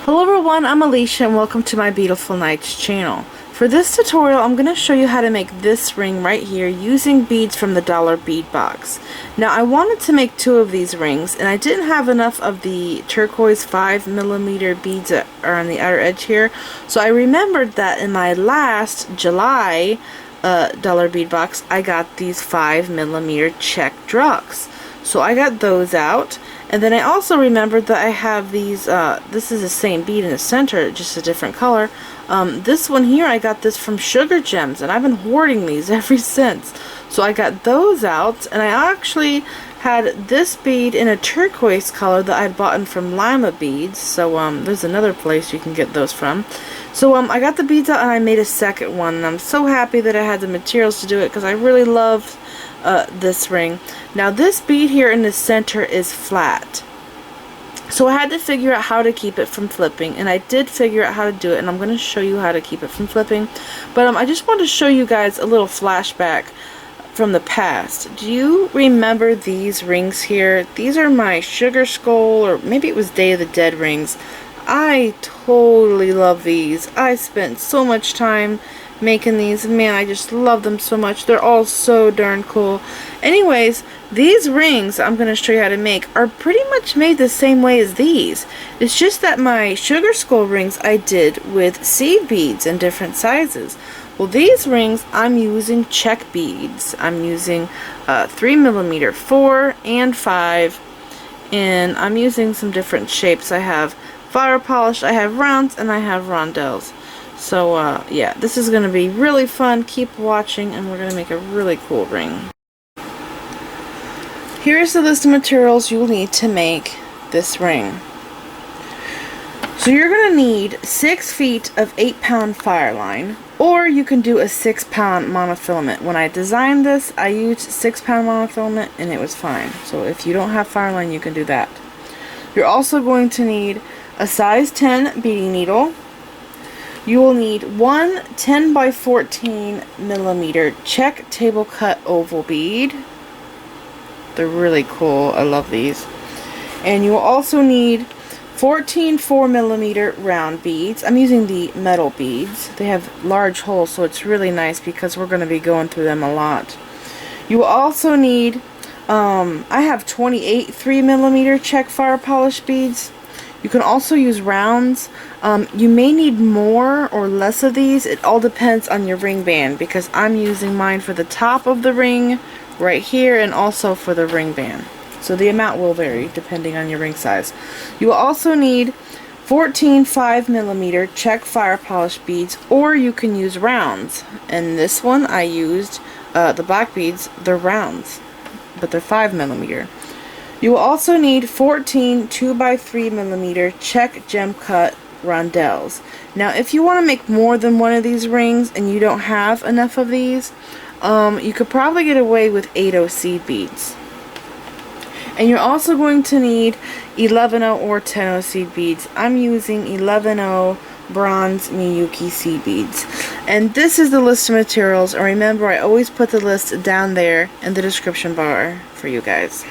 Hello everyone, I'm Alicia and welcome to my Beautiful Nights channel. For this tutorial, I'm going to show you how to make this ring right here using beads from the dollar bead box. Now I wanted to make two of these rings and I didn't have enough of the turquoise 5mm beads that are on the outer edge here, so I remembered that in my last July dollar bead box I got these 5mm Czech drugs. So I got those out, and then I also remembered that I have these, this is the same bead in the center, just a different color. This one here, I got this from Sugar Gems, and I've been hoarding these ever since. So I got those out, and I actually had this bead in a turquoise color that I'd bought from Lima Beads, so there's another place you can get those from. So I got the beads out and I made a second one, and I'm so happy that I had the materials to do it because I really love this ring. Now this bead here in the center is flat, so I had to figure out how to keep it from flipping, and I did figure out how to do it, and I'm going to show you how to keep it from flipping. But I just want to show you guys a little flashback from the past. Do you remember these rings here? These are my Sugar Skull, or maybe it was Day of the Dead rings. I totally love these. I spent so much time making these. Man, I just love them so much. They're all so darn cool. Anyways, these rings I'm going to show you how to make are pretty much made the same way as these. It's just that my Sugar Skull rings I did with seed beads in different sizes. Well, these rings I'm using Czech beads. I'm using 3mm, 4 and 5, and I'm using some different shapes. I have fire polish, I have rounds, and I have rondelles. So yeah, this is going to be really fun. Keep watching and we're going to make a really cool ring. Here's the list of materials you'll need to make this ring. So you're going to need 6 feet of 8-pound fireline, or you can do a 6-pound monofilament. When I designed this, I used 6-pound monofilament and it was fine. So if you don't have fireline, you can do that. You're also going to need a size 10 beading needle. You will need one 10 by 14mm Czech table cut oval bead. They're really cool. I love these. And you will also need 14 4mm round beads. I'm using the metal beads. They have large holes, so it's really nice because we're going to be going through them a lot. You will also need, I have 28 3mm Czech fire polish beads. You can also use rounds. You may need more or less of these. It all depends on your ring band, because I'm using mine for the top of the ring right here and also for the ring band. So the amount will vary depending on your ring size. You will also need 14 5mm Czech fire polish beads, or you can use rounds. And this one I used the black beads. They're rounds, but they're 5mm. You will also need 14 2x3mm Czech gem cut rondelles. Now if you want to make more than one of these rings and you don't have enough of these, you could probably get away with 8/0 seed beads. And you're also going to need 11/0 or 10/0 seed beads. I'm using 11/0 bronze Miyuki seed beads. And this is the list of materials, and remember, I always put the list down there in the description bar for you guys.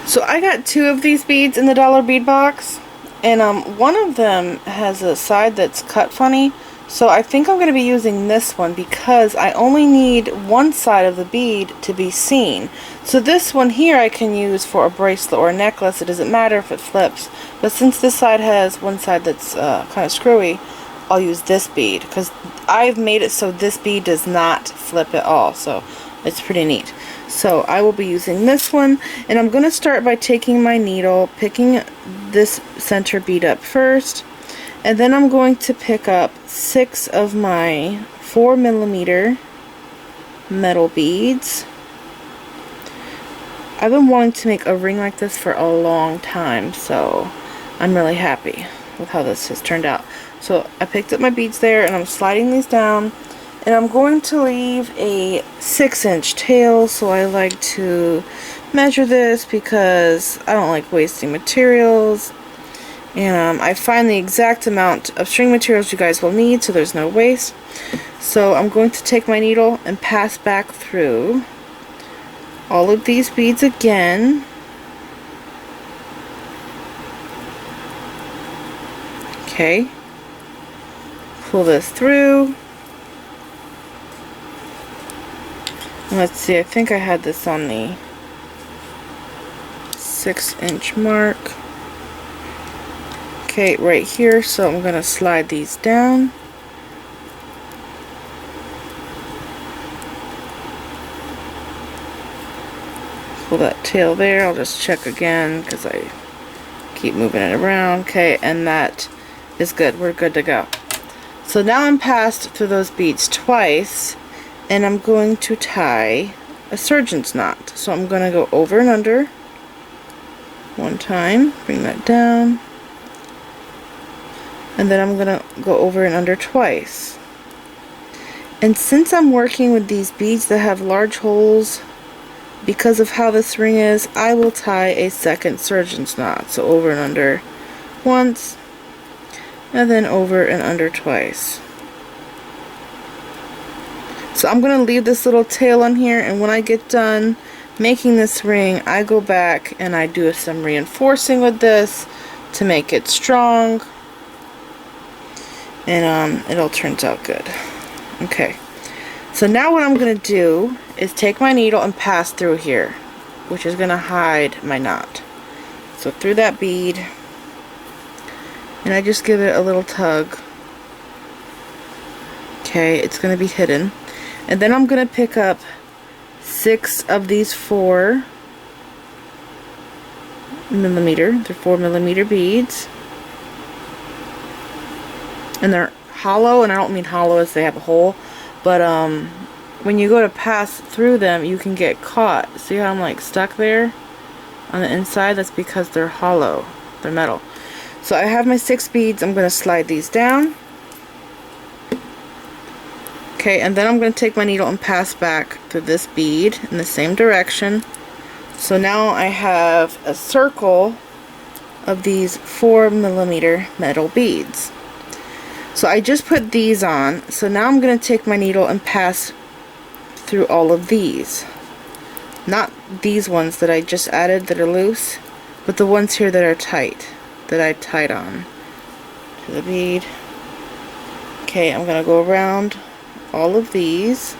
So I got 2 of these beads in the dollar bead box, and one of them has a side that's cut funny, so I think I'm going to be using this one because I only need one side of the bead to be seen. So this one here I can use for a bracelet or a necklace. It doesn't matter if it flips, but since this side has one side that's kind of screwy, I'll use this bead because I've made it so this bead does not flip at all, so it's pretty neat. So I will be using this one, and I'm going to start by taking my needle, picking this center bead up first, and then I'm going to pick up 6 of my 4mm metal beads. I've been wanting to make a ring like this for a long time, so I'm really happy with how this has turned out. So I picked up my beads there, and I'm sliding these down. And I'm going to leave a 6-inch tail, so I like to measure this because I don't like wasting materials. And I find the exact amount of string materials you guys will need, so there's no waste. So I'm going to take my needle and pass back through all of these beads again. Okay, pull this through. Let's see, I think I had this on the 6-inch mark. Okay, right here, so I'm going to slide these down. Pull that tail there. I'll just check again because I keep moving it around. Okay, and that is good. We're good to go. So now I'm passed through those beads twice, and I'm going to tie a surgeon's knot. So I'm going to go over and under one time, bring that down, and then I'm going to go over and under twice. And since I'm working with these beads that have large holes, because of how this ring is, I will tie a second surgeon's knot. So over and under once, and then over and under twice. So I'm going to leave this little tail on here, and when I get done making this ring, I go back and I do some reinforcing with this to make it strong, and it all turns out good. Okay, so now what I'm going to do is take my needle and pass through here, which is going to hide my knot. So through that bead, and I just give it a little tug. Okay, it's going to be hidden. And then I'm going to pick up 6 of these 4mm, they're 4mm beads. And they're hollow, and I don't mean hollow as they have a hole, but when you go to pass through them, you can get caught. See how I'm like stuck there on the inside? That's because they're hollow, they're metal. So I have my 6 beads. I'm going to slide these down. Okay, and then I'm going to take my needle and pass back through this bead in the same direction. So now I have a circle of these 4mm metal beads. So I just put these on. So now I'm going to take my needle and pass through all of these. Not these ones that I just added that are loose, but the ones here that are tight, that I tied on to the bead. Okay, I'm going to go around all of these.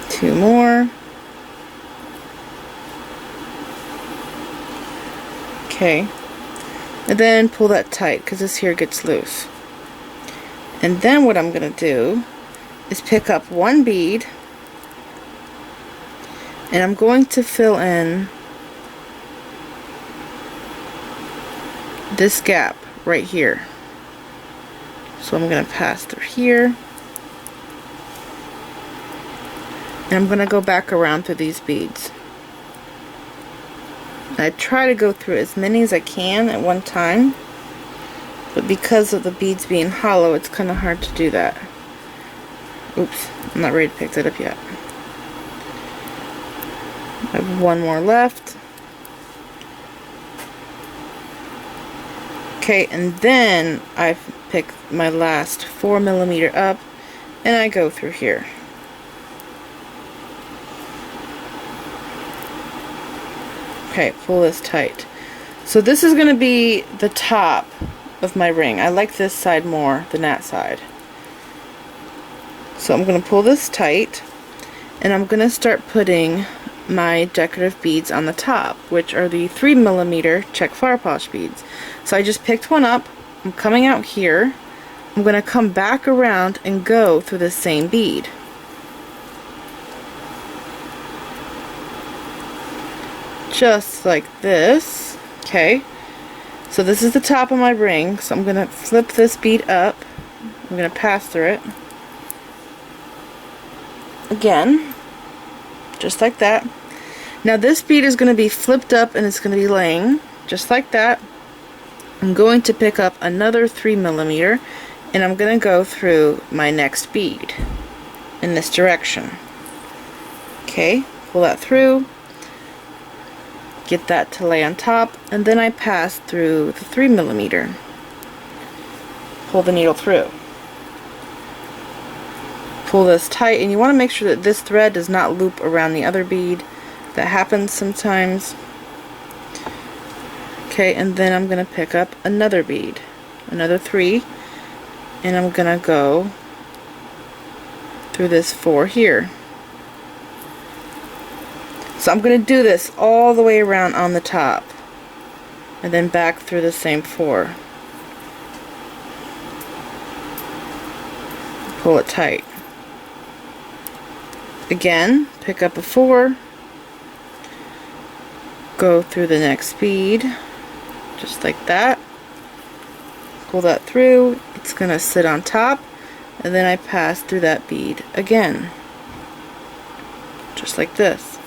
Two more. Okay, and then pull that tight because this here gets loose. And then what I'm going to do is pick up one bead, and I'm going to fill in this gap right here. So I'm going to pass through here, and I'm going to go back around through these beads. I try to go through as many as I can at one time, but because of the beads being hollow, it's kind of hard to do that. Oops, I'm not ready to pick that up yet. I have one more left. Okay, and then I pick my last 4mm up, and I go through here. Okay, pull this tight. So this is going to be the top of my ring. I like this side more than that side. So I'm going to pull this tight, and I'm going to start putting my decorative beads on the top, which are the 3mm Czech fire polish beads. So I just picked one up, I'm coming out here, I'm going to come back around and go through the same bead. Just like this. Okay, so this is the top of my ring, so I'm going to flip this bead up, I'm going to pass through it again, just like that. Now this bead is going to be flipped up and it's going to be laying just like that. I'm going to pick up another 3mm, and I'm going to go through my next bead in this direction. Okay, pull that through, get that to lay on top, and then I pass through the 3mm. Pull the needle through. pull this tight, and you want to make sure that this thread does not loop around the other bead. That happens sometimes. Okay, and then I'm going to pick up another bead, another 3, and I'm going to go through this 4 here. So I'm going to do this all the way around on the top, and then back through the same 4. Pull it tight. Again, pick up a 4, go through the next bead, just like that. Pull that through, it's going to sit on top, and then I pass through that bead again, just like this.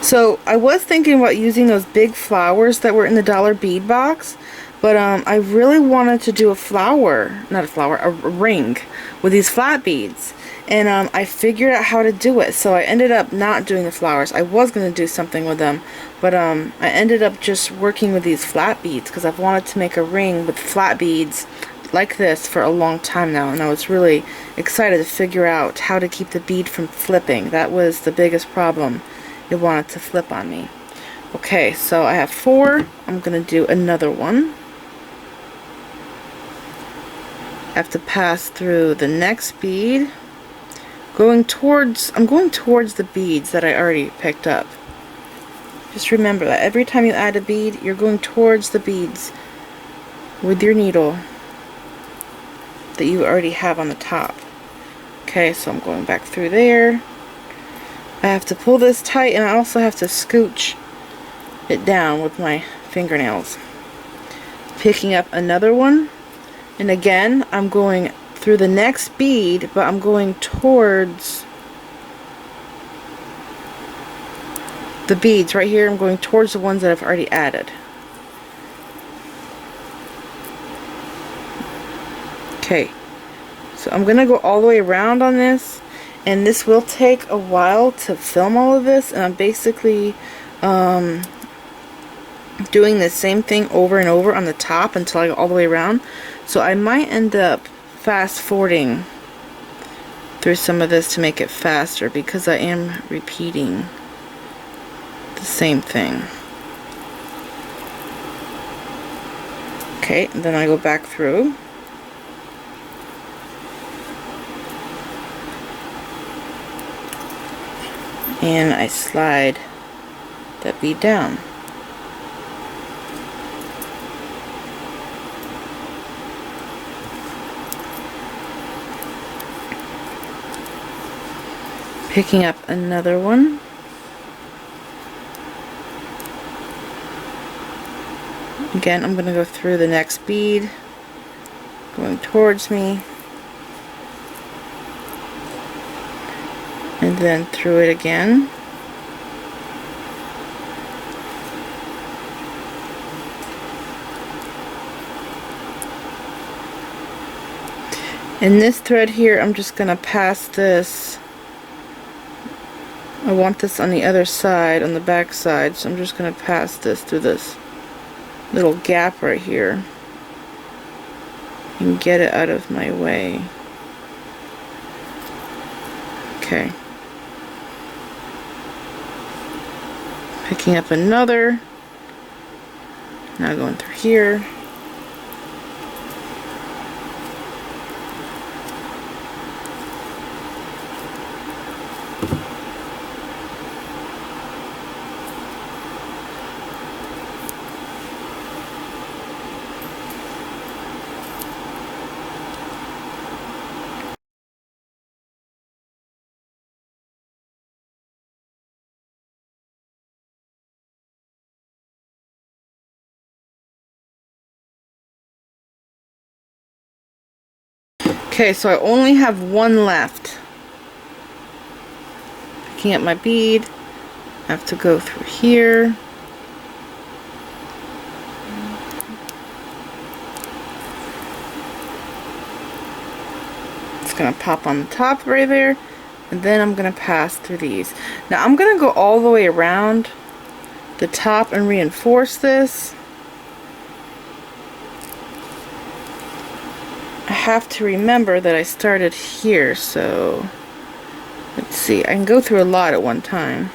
So I was thinking about using those big flowers that were in the dollar bead box, but I really wanted to do a ring with these flat beads, and I figured out how to do it, so I ended up not doing the flowers. I was going to do something with them, but I ended up just working with these flat beads because I've wanted to make a ring with flat beads like this for a long time now, and I was really excited to figure out how to keep the bead from flipping. That was the biggest problem. It wanted to flip on me. Okay, so I have 4. I'm going to do another one. I have to pass through the next bead. I'm going towards the beads that I already picked up. Just remember that every time you add a bead, you're going towards the beads with your needle that you already have on the top. Okay, so I'm going back through there. I have to pull this tight, and I also have to scooch it down with my fingernails. Picking up another one, and again I'm going through the next bead, but I'm going towards the beads right here. I'm going towards the ones that I've already added. Okay, so I'm gonna go all the way around on this, and this will take a while to film all of this, and I'm basically doing the same thing over and over on the top until I go all the way around. So I might end up fast forwarding through some of this to make it faster, because I am repeating the same thing. Okay, and then I go back through. And I slide that bead down. Picking up another one. Again, I'm going to go through the next bead, going towards me, and then through it again. In this thread here, I'm just going to pass this. I want this on the other side, on the back side, so I'm just going to pass this through this little gap right here and get it out of my way. Okay. Picking up another. Now going through here. Okay, so I only have one left. Picking up my bead, I have to go through here. It's going to pop on the top right there, and then I'm going to pass through these. Now I'm going to go all the way around the top and reinforce this. have to remember that I started here, so let's see, I can go through a lot at one time.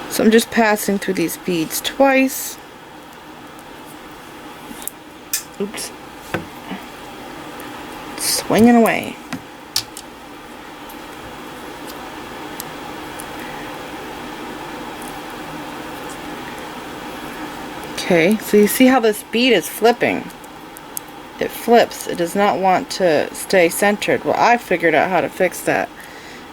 So I'm just passing through these beads twice. Oops. Swinging away. Okay, so you see how this bead is flipping. It flips. It does not want to stay centered. Well, I figured out how to fix that,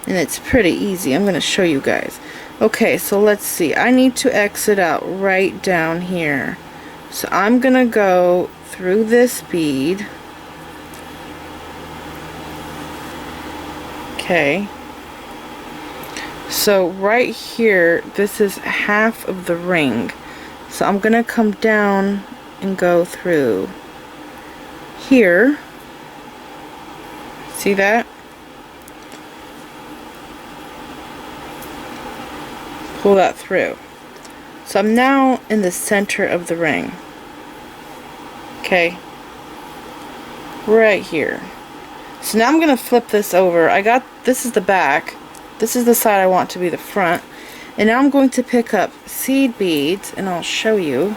and it's pretty easy. I'm going to show you guys. Okay, so let's see. I need to exit out right down here. So I'm going to go through this bead. Okay. So right here, this is half of the ring. So I'm going to come down and go through here. See that? Pull that through. So I'm now in the center of the ring. Okay. Right here. So now I'm going to flip this over. This is the back. This is the side I want to be the front. And now I'm going to pick up seed beads, and I'll show you.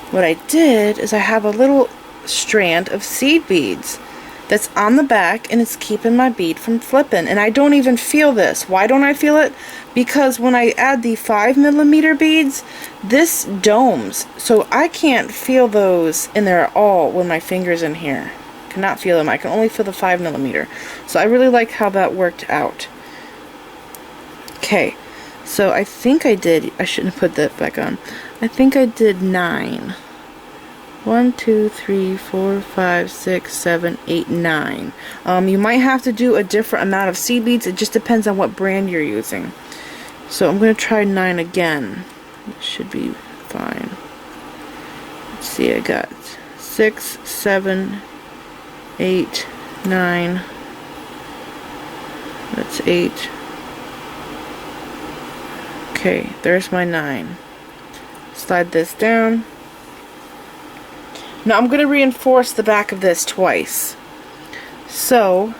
What I did is I have a little strand of seed beads that's on the back, and it's keeping my bead from flipping. And I don't even feel this. Why don't I feel it? Because when I add the 5mm beads, this domes. So I can't feel those in there at all when my finger's in here. Cannot feel them. I can only feel the 5mm. So I really like how that worked out. Okay. So I think I shouldn't have put that back on. I think I did 9. 1, 2, 3, 4, 5, 6, 7, 8, 9. You might have to do a different amount of seed beads. It just depends on what brand you're using. So I'm going to try 9 again. It should be fine. Let's see, I got 6, 7, 8, 9. That's 8. Okay, there's my 9. Slide this down. Now I'm going to reinforce the back of this twice. So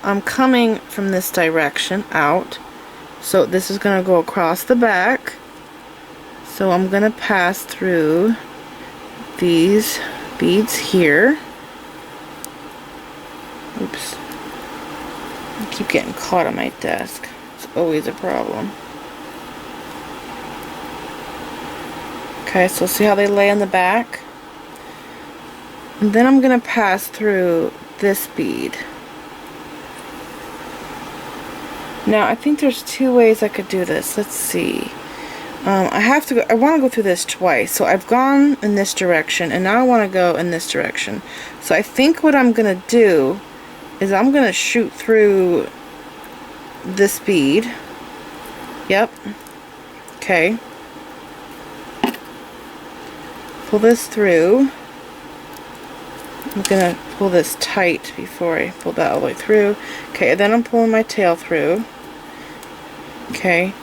I'm coming from this direction out. So this is going to go across the back. So I'm going to pass through these beads here. Oops. I keep getting caught on my desk. It's always a problem. Okay, so see how they lay on the back? And then I'm going to pass through this bead. Now, I think there's 2 ways I could do this. Let's see. I want to go through this twice. So I've gone in this direction, and now I want to go in this direction. So I think what I'm going to do is I'm going to shoot through this bead. Yep. Okay. Pull this through. I'm going to pull this tight before I pull that all the way through. Okay, then I'm pulling my tail through. Okay.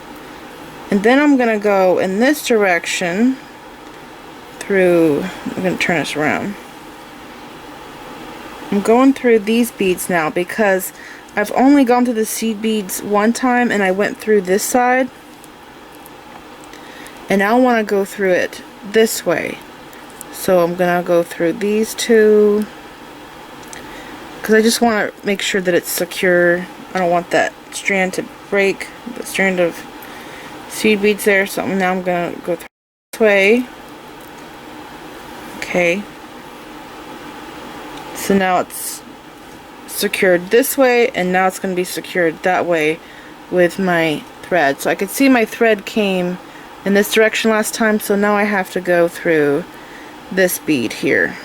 And then I'm going to go in this direction through, I'm going to turn this around. I'm going through these beads now because I've only gone through the seed beads one time and I went through this side. And now I want to go through it this way. So I'm going to go through these 2 because I just want to make sure that it's secure. I don't want that strand to break, the strand of seed beads there. So now I'm going to go through this way. Okay. So now it's secured this way, and now it's going to be secured that way with my thread. So I could see my thread came in this direction last time, so now I have to go through this bead here.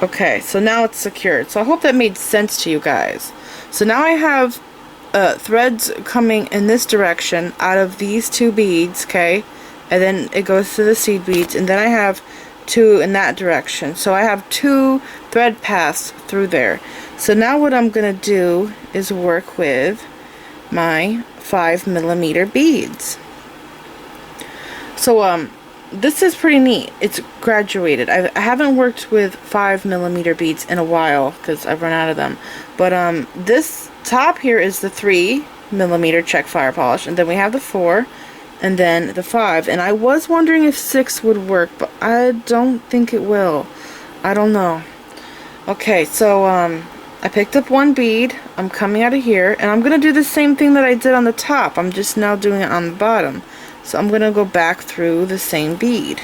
Okay, so now it's secured. So I hope that made sense to you guys. So now I have threads coming in this direction out of these 2 beads, okay? And then it goes to the seed beads, and then I have 2 in that direction. So I have 2 thread paths through there. So now what I'm going to do is work with my 5mm beads. So this is pretty neat. It's graduated. I haven't worked with 5mm beads in a while because I've run out of them. But this top here is the 3mm Czech fire polish, and then we have the 4, and then the 5. And I was wondering if 6 would work, but I don't think it will. I don't know. Okay, so I picked up one bead. I'm coming out of here, and I'm gonna do the same thing that I did on the top. I'm just now doing it on the bottom. So I'm gonna go back through the same bead.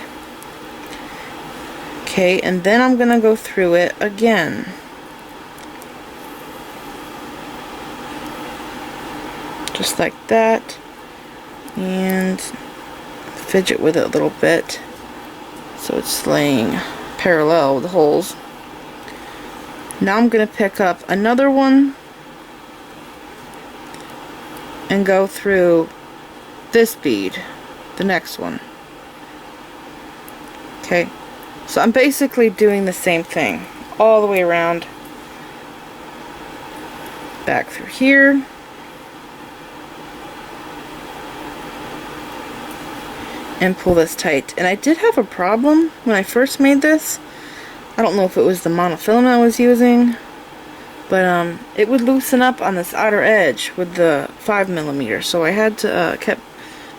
Okay, and then I'm gonna go through it again. Just like that. And fidget with it a little bit so it's laying parallel with the holes. Now I'm gonna pick up another one and go through this bead, the next one. Okay, so I'm basically doing the same thing all the way around, back through here, and pull this tight. And I did have a problem when I first made this. I don't know if it was the monofilament I was using, but it would loosen up on this outer edge with the 5mm, so I had to kept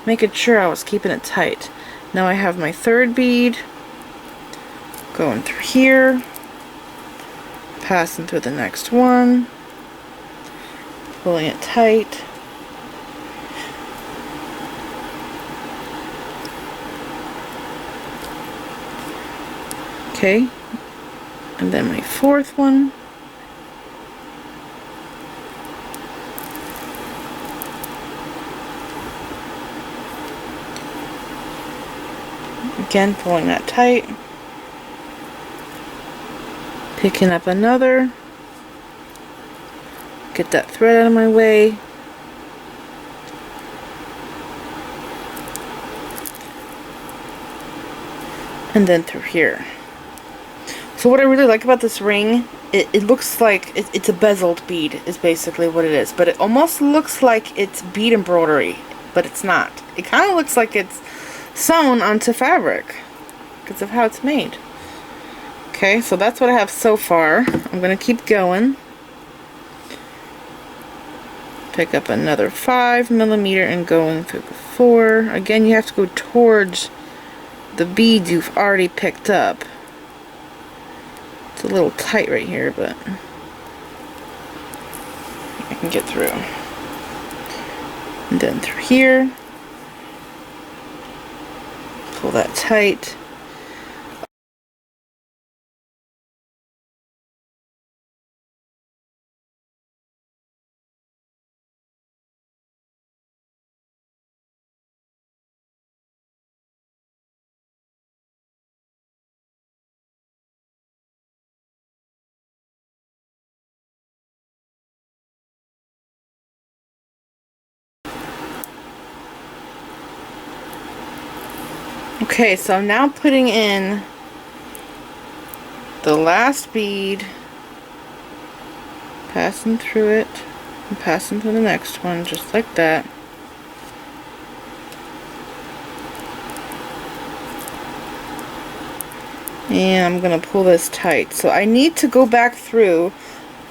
making sure I was keeping it tight. Now I have my third bead going through here, passing through the next one, pulling it tight. Okay, and then my fourth one. Again, pulling that tight. Picking up another. Get that thread out of my way. And then through here. So what I really like about this ring, it looks like it's a bezeled bead is basically what it is. But it almost looks like it's bead embroidery, but it's not. It kind of looks like it's sewn onto fabric because of how it's made. Okay, so that's what I have so far. I'm going to keep going. Pick up another 5mm and going through the 4. Again, you have to go towards the beads you've already picked up. It's a little tight right here, but I can get through. And then through here. Pull that tight. Okay, so I'm now putting in the last bead, passing through it, and passing through the next one, just like that. And I'm going to pull this tight. So I need to go back through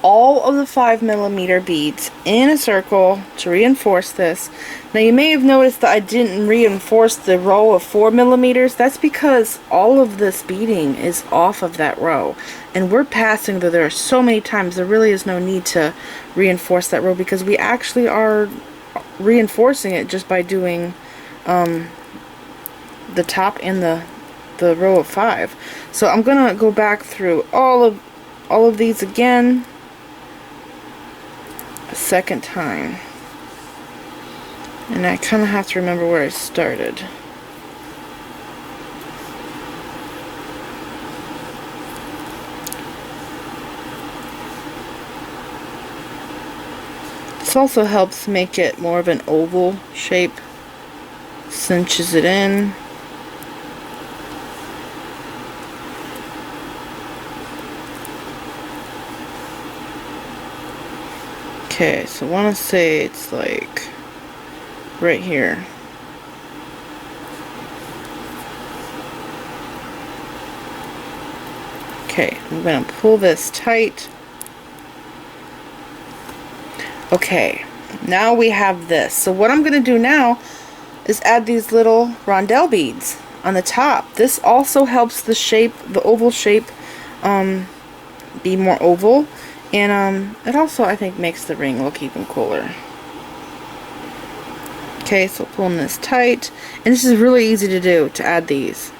all of the 5mm beads in a circle to reinforce this. Now you may have noticed that I didn't reinforce the row of 4mm. That's because all of this beading is off of that row. And we're passing through there so many times, there really is no need to reinforce that row because we actually are reinforcing it just by doing the top and the row of 5. So I'm gonna go back through all of these again a second time, and I kind of have to remember where I started. This also helps make it more of an oval shape, cinches it in. Okay, so I want to say it's like right here. Okay, I'm going to pull this tight. Okay, now we have this. So what I'm going to do now is add these little rondelle beads on the top. This also helps the shape, the oval shape, be more oval, and it also, I think, makes the ring look even cooler. Okay, so pulling this tight, and this is really easy to do, to add these.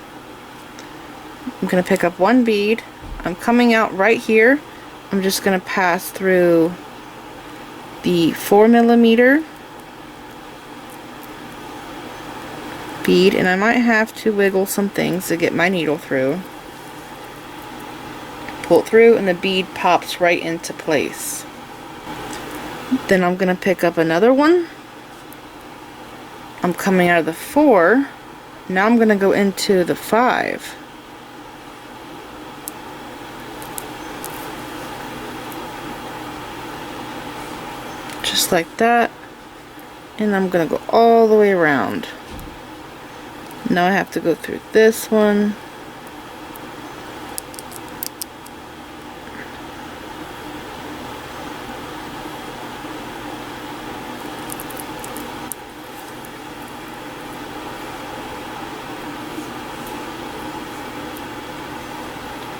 I'm going to pick up one bead. I'm coming out right here. I'm just going to pass through the 4mm bead, and I might have to wiggle some things to get my needle through. Pull it through, and the bead pops right into place. Then I'm going to pick up another one. I'm coming out of the 4. Now I'm going to go into the 5. Just like that. And I'm going to go all the way around. Now I have to go through this one.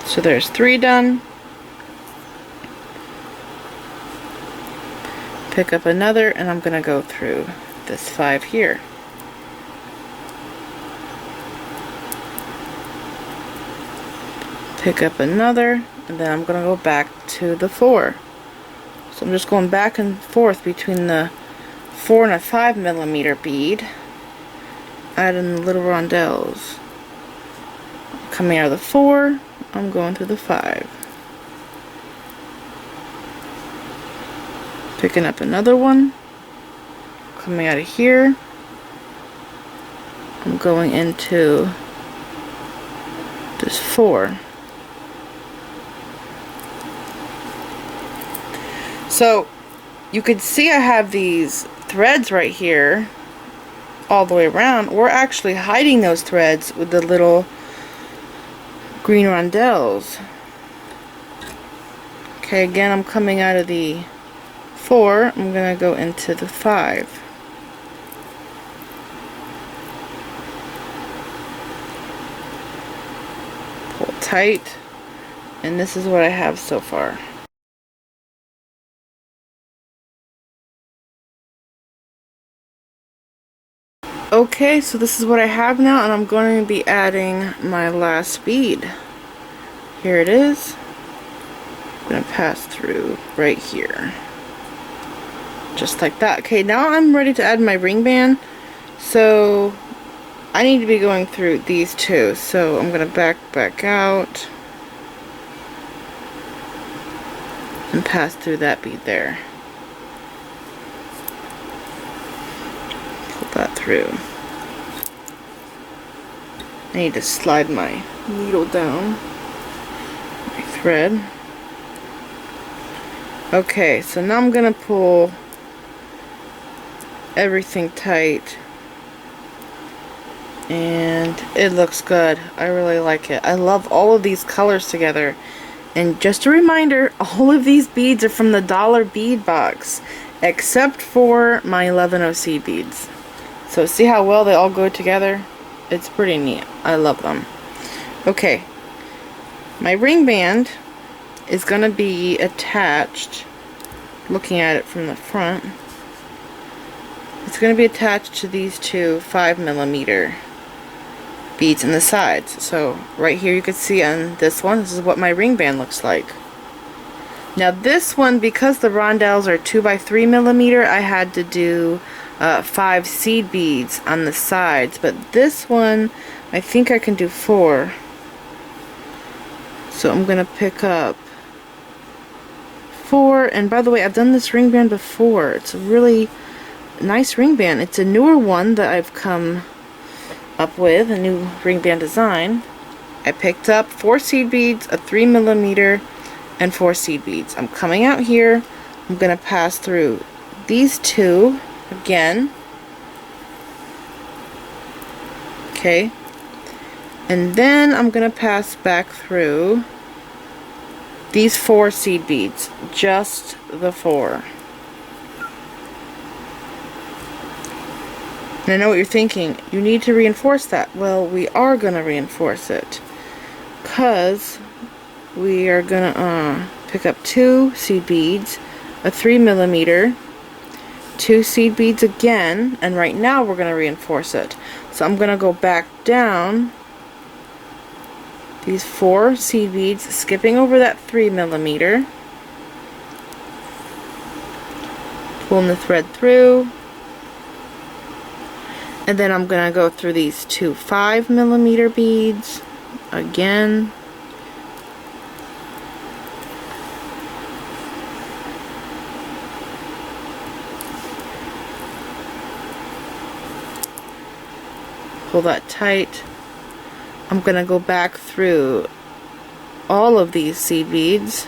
So there's 3 done. Pick up another, and I'm going to go through this 5 here. Pick up another, and then I'm going to go back to the 4. So I'm just going back and forth between the 4 and a 5mm bead, adding the little rondelles. Coming out of the 4, I'm going through the 5. Picking up another one. Coming out of here, I'm going into this 4. So you can see I have these threads right here all the way around. We're actually hiding those threads with the little green rondelles. Okay, again, I'm coming out of the 4. I'm going to go into the 5. Pull tight, and this is what I have so far. Okay, so this is what I have now, and I'm going to be adding my last bead. Here it is. I'm going to pass through right here. Just like that. Okay, now I'm ready to add my ring band. So I need to be going through these 2. So I'm going to back out and pass through that bead there. Pull that through. I need to slide my needle down, my thread. Okay, so now I'm going to pull everything tight, and it looks good. I really like it. I love all of these colors together. And just a reminder, all of these beads are from the dollar bead box, except for my 11 seed beads. So see how well they all go together? It's pretty neat. I love them. Okay, my ring band is going to be attached, looking at it from the front, it's going to be attached to these 2 5mm beads in the sides. So right here you can see on this one, this is what my ring band looks like. Now this one, because the rondelles are 2x3mm, I had to do 5 seed beads on the sides, but this one I think I can do 4. So I'm gonna pick up 4, and by the way, I've done this ring band before. It's a really nice ring band. It's a newer one that I've come up with, a new ring band design. I picked up 4 seed beads, a 3mm, and 4 seed beads. I'm coming out here. I'm gonna pass through these 2 again. Okay, and then I'm gonna pass back through these 4 seed beads, just the 4. And I know what you're thinking, you need to reinforce that. Well, we are going to reinforce it, because we are going to pick up 2 seed beads, a 3mm, 2 seed beads again, and right now we're going to reinforce it. So I'm going to go back down these 4 seed beads, skipping over that 3mm, pulling the thread through, and then I'm going to go through these 2 5mm beads again, pull that tight. I'm going to go back through all of these seed beads,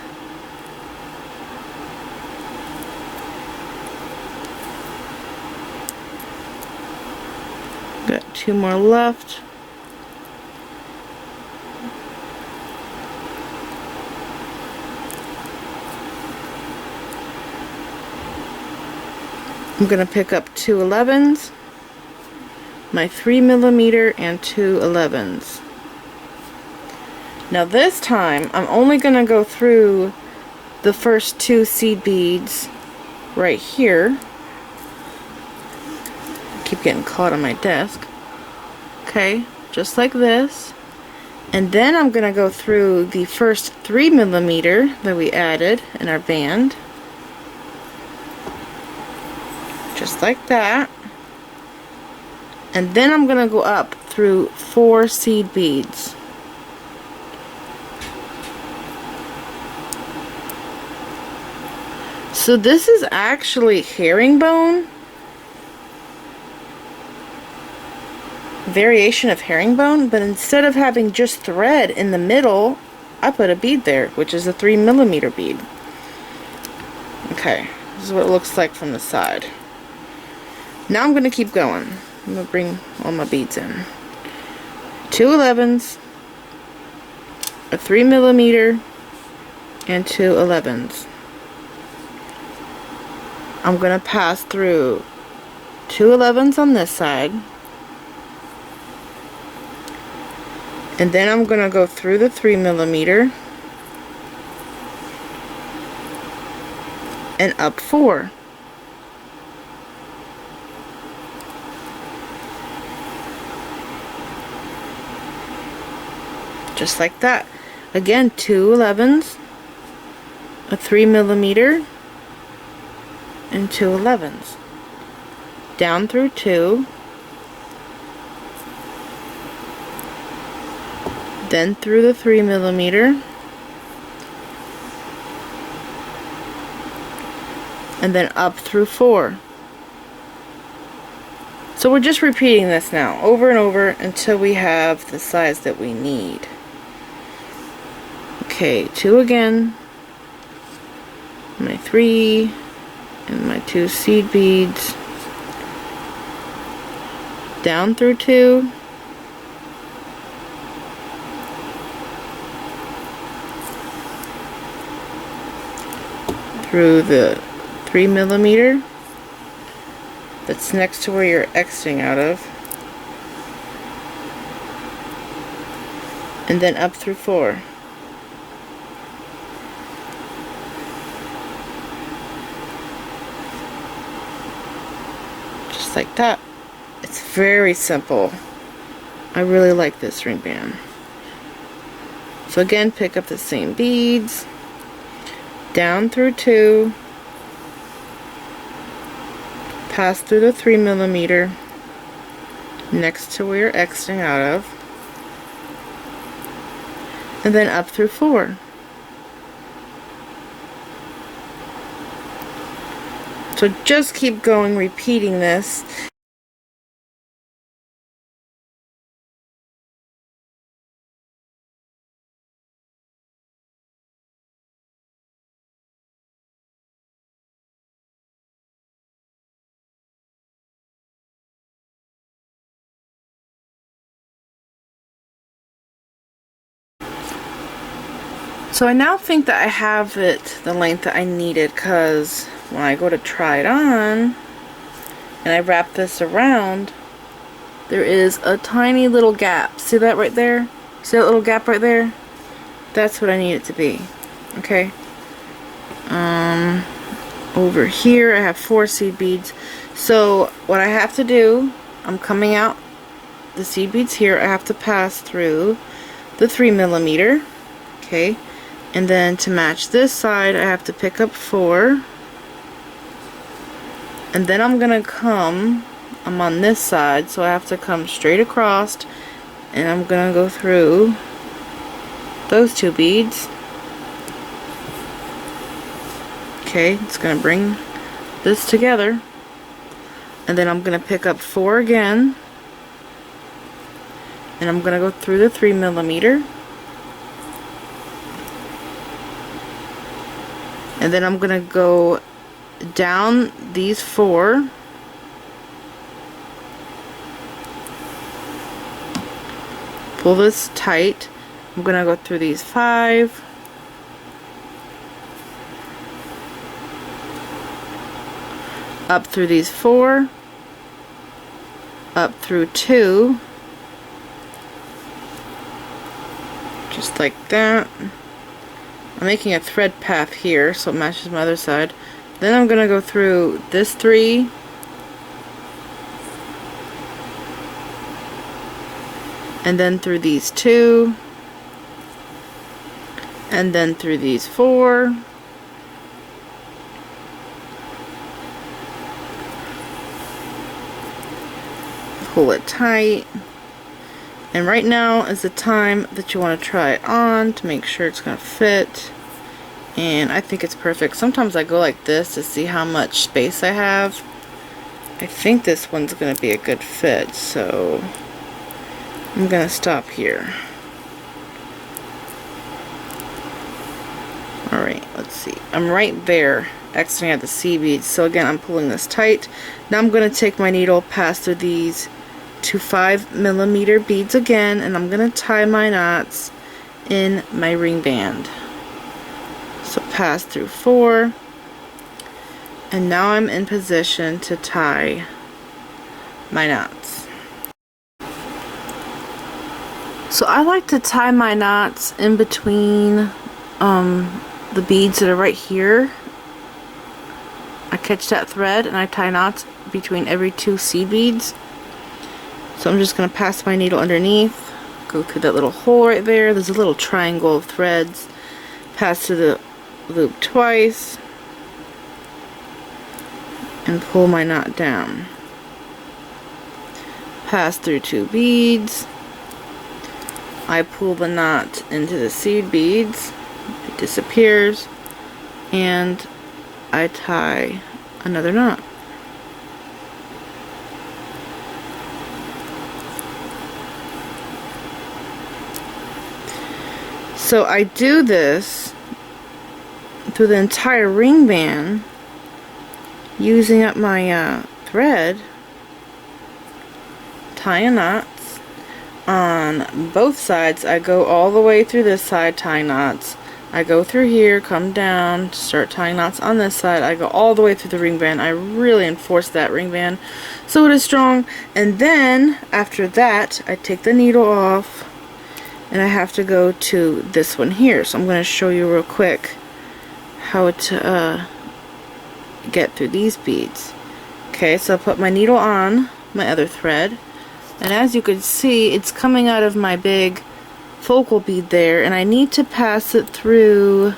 got 2 more left. I'm going to pick up 2 11s, my 3mm, and 2 11s. Now this time I'm only going to go through the first 2 seed beads right here. I keep getting caught on my desk. Okay, just like this. And then I'm going to go through the first 3mm that we added in our band. Just like that. And then I'm going to go up through 4 seed beads. So this is actually herringbone, variation of herringbone, but instead of having just thread in the middle, I put a bead there, which is a 3mm bead. Okay, this is what it looks like from the side. Now I'm going to keep going. I'm going to bring all my beads in. 2 11s, a 3mm, and 2 11s. I'm going to pass through 2 11s on this side, and then I'm going to go through the 3mm and up 4. Just like that. Again, 2 11s, a 3mm, and 2 11s. Down through 2, then through the 3mm, and then up through 4. So we're just repeating this now over and over until we have the size that we need. Okay, 2 again, my 3 and my 2 seed beads, down through 2, through the 3mm that's next to where you're exiting out of, and then up through 4. Just like that. It's very simple. I really like this ring band. So again, pick up the same beads, down through 2, pass through the 3mm next to where you're exiting out of, and then up through 4. So just keep going, repeating this. So I now think that I have it the length that I needed, because when I go to try it on and I wrap this around, there is a tiny little gap. See that right there? See that little gap right there? That's what I need it to be. Okay. Over here I have 4 seed beads. So what I have to do, I'm coming out the seed beads here. I have to pass through the 3mm. Okay. And then to match this side, I have to pick up 4. And then I'm on this side, so I have to come straight across, and I'm gonna go through those 2 beads. Okay, it's gonna bring this together. And then I'm gonna pick up 4 again, and I'm gonna go through the 3mm. And then I'm gonna go down these 4, pull this tight. I'm gonna go through these 5, up through these 4, up through 2, just like that. I'm making a thread path here so it matches my other side. Then I'm gonna go through this 3, and then through these 2, and then through these 4, pull it tight. And right now is the time that you want to try it on to make sure it's going to fit. And I think it's perfect. Sometimes I go like this to see how much space I have. I think this one's going to be a good fit, so I'm going to stop here. Alright, let's see. I'm right there, exiting at the seed beads. So again, I'm pulling this tight. Now I'm going to take my needle, pass through these 2 5mm beads again, and I'm going to tie my knots in my ring band. So pass through 4, and now I'm in position to tie my knots. So I like to tie my knots in between the beads that are right here. I catch that thread and I tie knots between every 2 seed beads. So I'm just going to pass my needle underneath, go through that little hole right there. There's a little triangle of threads. Pass through the loop twice and pull my knot down. Pass through 2 beads. I pull the knot into the seed beads. It disappears, and I tie another knot. So I do this through the entire ring band, using up my thread, tying knots on both sides. I go all the way through this side, tying knots. I go through here, come down, start tying knots on this side. I go all the way through the ring band. I really enforce that ring band so it is strong. And then after that, I take the needle off, and I have to go to this one here. So I'm going to show you real quick how to get through these beads. Okay, so I'll put my needle on my other thread, and as you can see, it's coming out of my big focal bead there, and I need to pass it through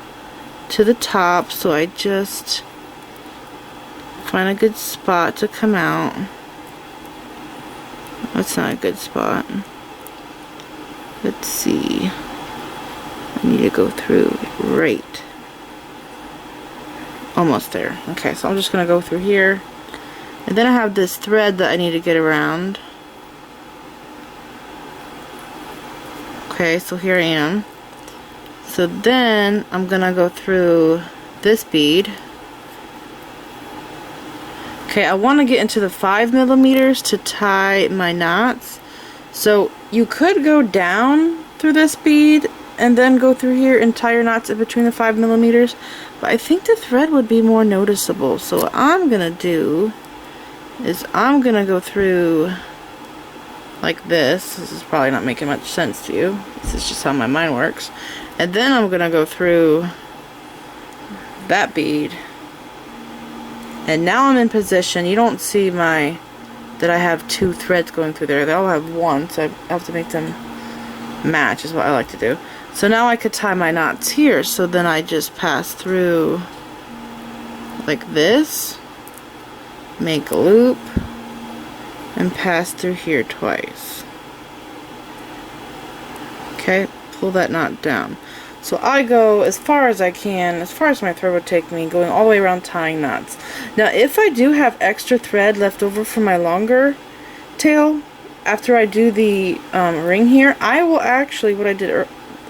to the top, so I just find a good spot to come out. That's not a good spot. Let's see. I need to go through right. Almost there. Okay, so I'm just going to go through here. And then I have this thread that I need to get around. Okay, so here I am. So then I'm going to go through this bead. Okay, I want to get into the 5mm to tie my knots. So you could go down through this bead and then go through here and tie your knots in between the 5mm. But I think the thread would be more noticeable. So what I'm gonna do is I'm gonna go through like this. This is probably not making much sense to you. This is just how my mind works. And then I'm gonna go through that bead. And now I'm in position. You don't see that I have 2 threads going through there. They all have 1, so I have to make them match is what I like to do. So now I could tie my knots here. So then I just pass through like this, make a loop, and pass through here twice. Okay, pull that knot down. So I go as far as I can, as far as my thread would take me, going all the way around tying knots. Now if I do have extra thread left over from my longer tail, after I do the ring here, I will actually, what I did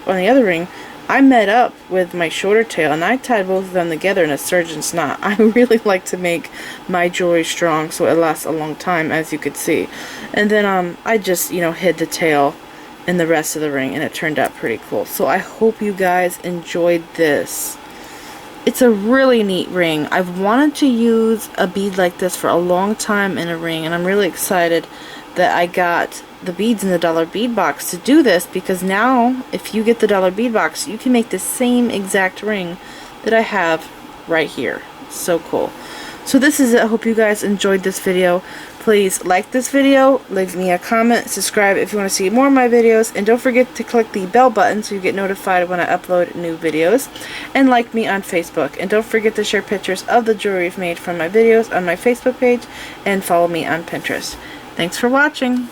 on the other ring, I met up with my shorter tail and I tied both of them together in a surgeon's knot. I really like to make my jewelry strong so it lasts a long time, as you could see. And then I just, you know, hid the tail in the rest of the ring, and it turned out pretty cool. So I hope you guys enjoyed this. It's a really neat ring. I've wanted to use a bead like this for a long time in a ring, and I'm really excited that I got the beads in the dollar bead box to do this, because now if you get the dollar bead box, you can make the same exact ring that I have right here. So cool. So this is it. I hope you guys enjoyed this video. Please like this video, leave me a comment, subscribe if you want to see more of my videos, and don't forget to click the bell button so you get notified when I upload new videos, and like me on Facebook. And don't forget to share pictures of the jewelry I've made from my videos on my Facebook page, and follow me on Pinterest. Thanks for watching.